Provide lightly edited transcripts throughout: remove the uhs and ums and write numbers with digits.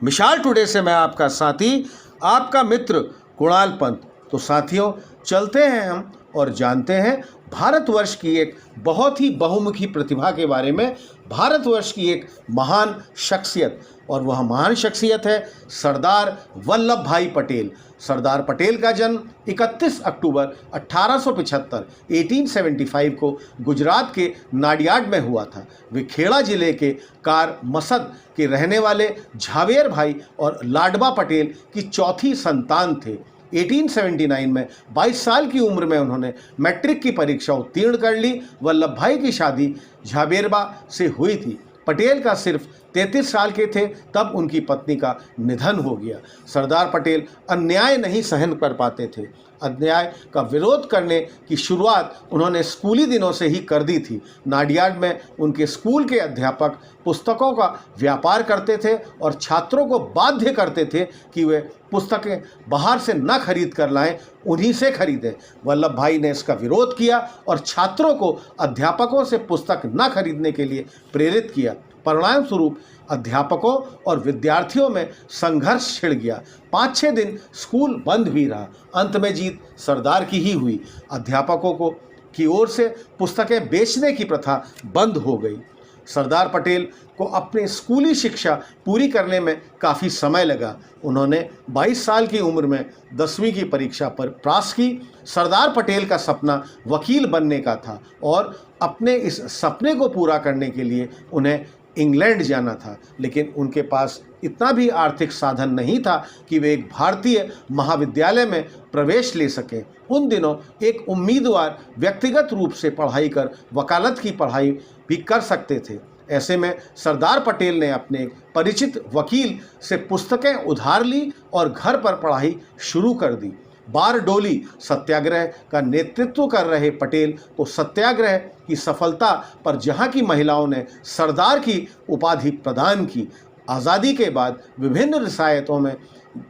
मिसाल टुडे से मैं आपका साथी, आपका मित्र कुणाल पंत। तो साथियों, चलते हैं हम और जानते हैं भारतवर्ष की एक बहुत ही बहुमुखी प्रतिभा के बारे में, भारतवर्ष की एक महान शख्सियत। और वह महान शख्सियत है सरदार वल्लभ भाई पटेल। सरदार पटेल का जन्म 31 अक्टूबर 1875 1875 को गुजरात के नाडियाड में हुआ था। वे खेड़ा जिले के कार मसद के रहने वाले झावेर भाई और लाडबा पटेल की चौथी संतान थे। 1879 में 22 साल की उम्र में उन्होंने मैट्रिक की परीक्षा उत्तीर्ण कर ली। वल्लभ भाई की शादी झाबेरबा से हुई थी। पटेल का सिर्फ 33 साल के थे तब उनकी पत्नी का निधन हो गया। सरदार पटेल अन्याय नहीं सहन कर पाते थे। अन्याय का विरोध करने की शुरुआत उन्होंने स्कूली दिनों से ही कर दी थी। नाडियाड में उनके स्कूल के अध्यापक पुस्तकों का व्यापार करते थे और छात्रों को बाध्य करते थे कि वे पुस्तकें बाहर से न खरीद कर लाएं, उन्हीं से खरीदें। वल्लभ भाई ने इसका विरोध किया और छात्रों को अध्यापकों से पुस्तक न खरीदने के लिए प्रेरित किया। परिणाम स्वरूप अध्यापकों और विद्यार्थियों में संघर्ष छिड़ गया। 5-6 दिन स्कूल बंद भी रहा। अंत में जीत सरदार की ही हुई। अध्यापकों की ओर से पुस्तकें बेचने की प्रथा बंद हो गई। सरदार पटेल को अपनी स्कूली शिक्षा पूरी करने में काफ़ी समय लगा। उन्होंने 22 साल की उम्र में 10वीं की परीक्षा पर पास की। सरदार पटेल का सपना वकील बनने का था और अपने इस सपने को पूरा करने के लिए उन्हें इंग्लैंड जाना था, लेकिन उनके पास इतना भी आर्थिक साधन नहीं था कि वे एक भारतीय महाविद्यालय में प्रवेश ले सकें। उन दिनों एक उम्मीदवार व्यक्तिगत रूप से पढ़ाई कर वकालत की पढ़ाई भी कर सकते थे। ऐसे में सरदार पटेल ने अपने परिचित वकील से पुस्तकें उधार ली और घर पर पढ़ाई शुरू कर दी। बारडोली सत्याग्रह का नेतृत्व कर रहे पटेल को सत्याग्रह की सफलता पर जहां की महिलाओं ने सरदार की उपाधि प्रदान की। आज़ादी के बाद विभिन्न रियासतों में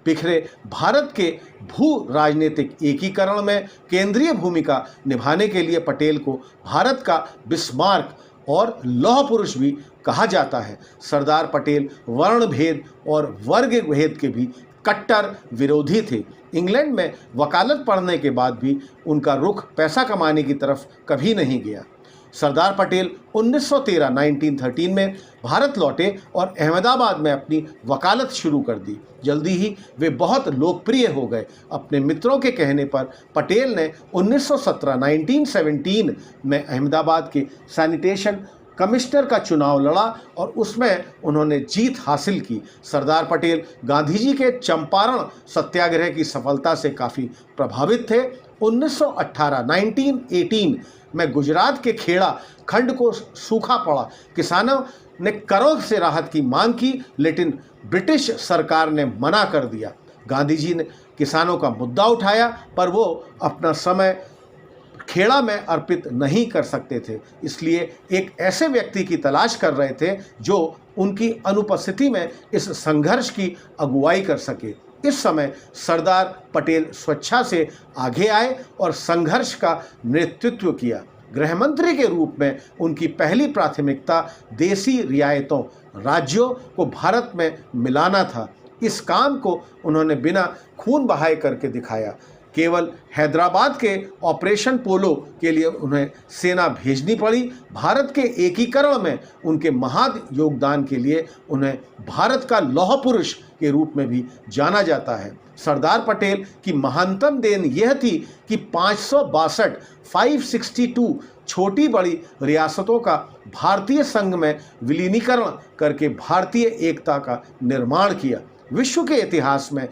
बिखरे भारत के भू राजनीतिक एकीकरण में केंद्रीय भूमिका निभाने के लिए पटेल को भारत का बिस्मार्क और लौह पुरुष भी कहा जाता है। सरदार पटेल वर्ण भेद और वर्ग भेद के भी कट्टर विरोधी थे। इंग्लैंड में वकालत पढ़ने के बाद भी उनका रुख पैसा कमाने की तरफ कभी नहीं गया। सरदार पटेल 1913 में भारत लौटे और अहमदाबाद में अपनी वकालत शुरू कर दी। जल्दी ही वे बहुत लोकप्रिय हो गए। अपने मित्रों के कहने पर पटेल ने 1917 में अहमदाबाद के सैनिटेशन कमिश्नर का चुनाव लड़ा और उसमें उन्होंने जीत हासिल की। सरदार पटेल गांधी जी के चंपारण सत्याग्रह की सफलता से काफ़ी प्रभावित थे। 1918 में गुजरात के खेड़ा खंड को सूखा पड़ा। किसानों ने करों से राहत की मांग की, लेकिन ब्रिटिश सरकार ने मना कर दिया। गांधी जी ने किसानों का मुद्दा उठाया, पर वो अपना समय खेड़ा में अर्पित नहीं कर सकते थे, इसलिए एक ऐसे व्यक्ति की तलाश कर रहे थे जो उनकी अनुपस्थिति में इस संघर्ष की अगुवाई कर सके। इस समय सरदार पटेल स्वेच्छा से आगे आए और संघर्ष का नेतृत्व किया। गृह मंत्री के रूप में उनकी पहली प्राथमिकता देसी रियायतों राज्यों को भारत में मिलाना था। इस काम को उन्होंने बिना खून बहाए करके दिखाया। केवल हैदराबाद के ऑपरेशन पोलो के लिए उन्हें सेना भेजनी पड़ी। भारत के एकीकरण में उनके महान योगदान के लिए उन्हें भारत का लौह पुरुष के रूप में भी जाना जाता है। सरदार पटेल की महानतम देन यह थी कि 562 छोटी बड़ी रियासतों का भारतीय संघ में विलीनीकरण करके भारतीय एकता का निर्माण किया। विश्व के इतिहास में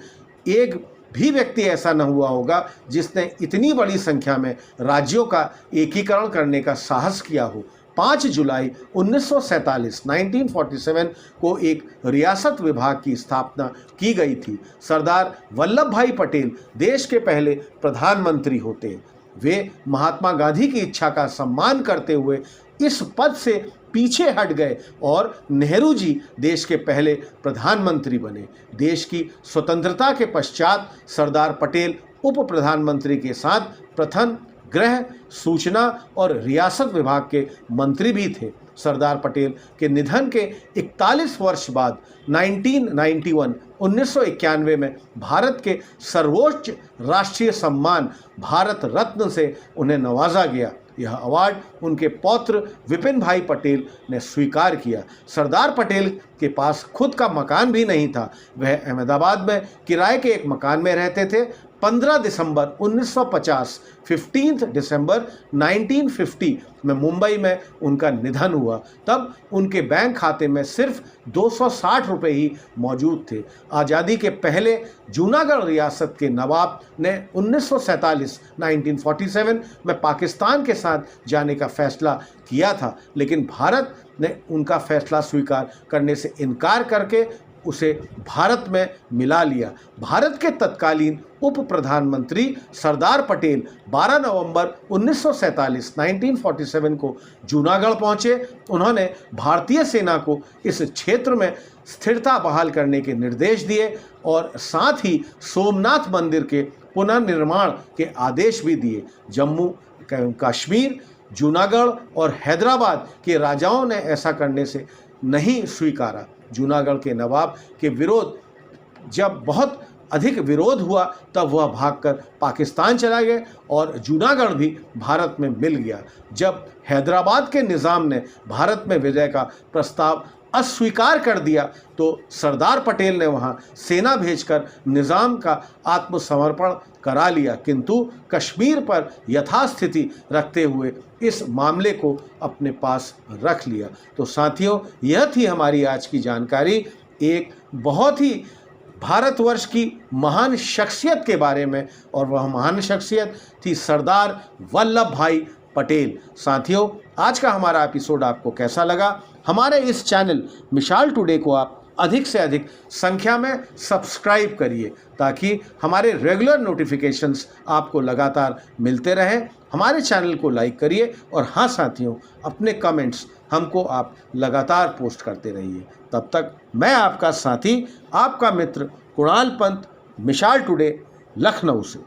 एक भी व्यक्ति ऐसा न हुआ होगा जिसने इतनी बड़ी संख्या में राज्यों का एकीकरण करने का साहस किया हो। 5 जुलाई 1947 को एक रियासत विभाग की स्थापना की गई थी। सरदार वल्लभ भाई पटेल देश के पहले प्रधानमंत्री होते। वे महात्मा गांधी की इच्छा का सम्मान करते हुए इस पद से पीछे हट गए और नेहरू जी देश के पहले प्रधानमंत्री बने। देश की स्वतंत्रता के पश्चात सरदार पटेल उप प्रधानमंत्री के साथ प्रथम गृह, सूचना और रियासत विभाग के मंत्री भी थे। सरदार पटेल के निधन के 41 वर्ष बाद 1991 में भारत के सर्वोच्च राष्ट्रीय सम्मान भारत रत्न से उन्हें नवाजा गया। यह अवार्ड उनके पौत्र विपिन भाई पटेल ने स्वीकार किया। सरदार पटेल के पास खुद का मकान भी नहीं था। वह अहमदाबाद में किराए के एक मकान में रहते थे। 15 दिसंबर 1950, 15 दिसंबर 1950 में मुंबई में उनका निधन हुआ। तब उनके बैंक खाते में सिर्फ 260 रुपये ही मौजूद थे। आज़ादी के पहले जूनागढ़ रियासत के नवाब ने 1947 में पाकिस्तान के साथ जाने का फैसला किया था, लेकिन भारत ने उनका फैसला स्वीकार करने से इनकार करके उसे भारत में मिला लिया। भारत के तत्कालीन उप प्रधानमंत्री सरदार पटेल 12 नवंबर 1947 को जूनागढ़ पहुंचे। उन्होंने भारतीय सेना को इस क्षेत्र में स्थिरता बहाल करने के निर्देश दिए और साथ ही सोमनाथ मंदिर के पुनर्निर्माण के आदेश भी दिए। जम्मू कश्मीर, जूनागढ़ और हैदराबाद के राजाओं ने ऐसा करने से नहीं स्वीकारा। जूनागढ़ के नवाब के विरोध जब बहुत अधिक विरोध हुआ तब वह भागकर पाकिस्तान चला गया और जूनागढ़ भी भारत में मिल गया। जब हैदराबाद के निज़ाम ने भारत में विजय का प्रस्ताव अस्वीकार कर दिया तो सरदार पटेल ने वहां सेना भेजकर निज़ाम का आत्मसमर्पण करा लिया, किंतु कश्मीर पर यथास्थिति रखते हुए इस मामले को अपने पास रख लिया। तो साथियों, यह थी हमारी आज की जानकारी, एक बहुत ही भारतवर्ष की महान शख्सियत के बारे में, और वह महान शख्सियत थी सरदार वल्लभ भाई पटेल। साथियों, आज का हमारा एपिसोड आपको कैसा लगा? हमारे इस चैनल मिसाल टुडे को आप अधिक से अधिक संख्या में सब्सक्राइब करिए ताकि हमारे रेगुलर नोटिफिकेशंस आपको लगातार मिलते रहें। हमारे चैनल को लाइक करिए और हाँ साथियों, अपने कमेंट्स हमको आप लगातार पोस्ट करते रहिए। तब तक मैं आपका साथी, आपका मित्र कुणाल पंत, मिसाल टुडे, लखनऊ से।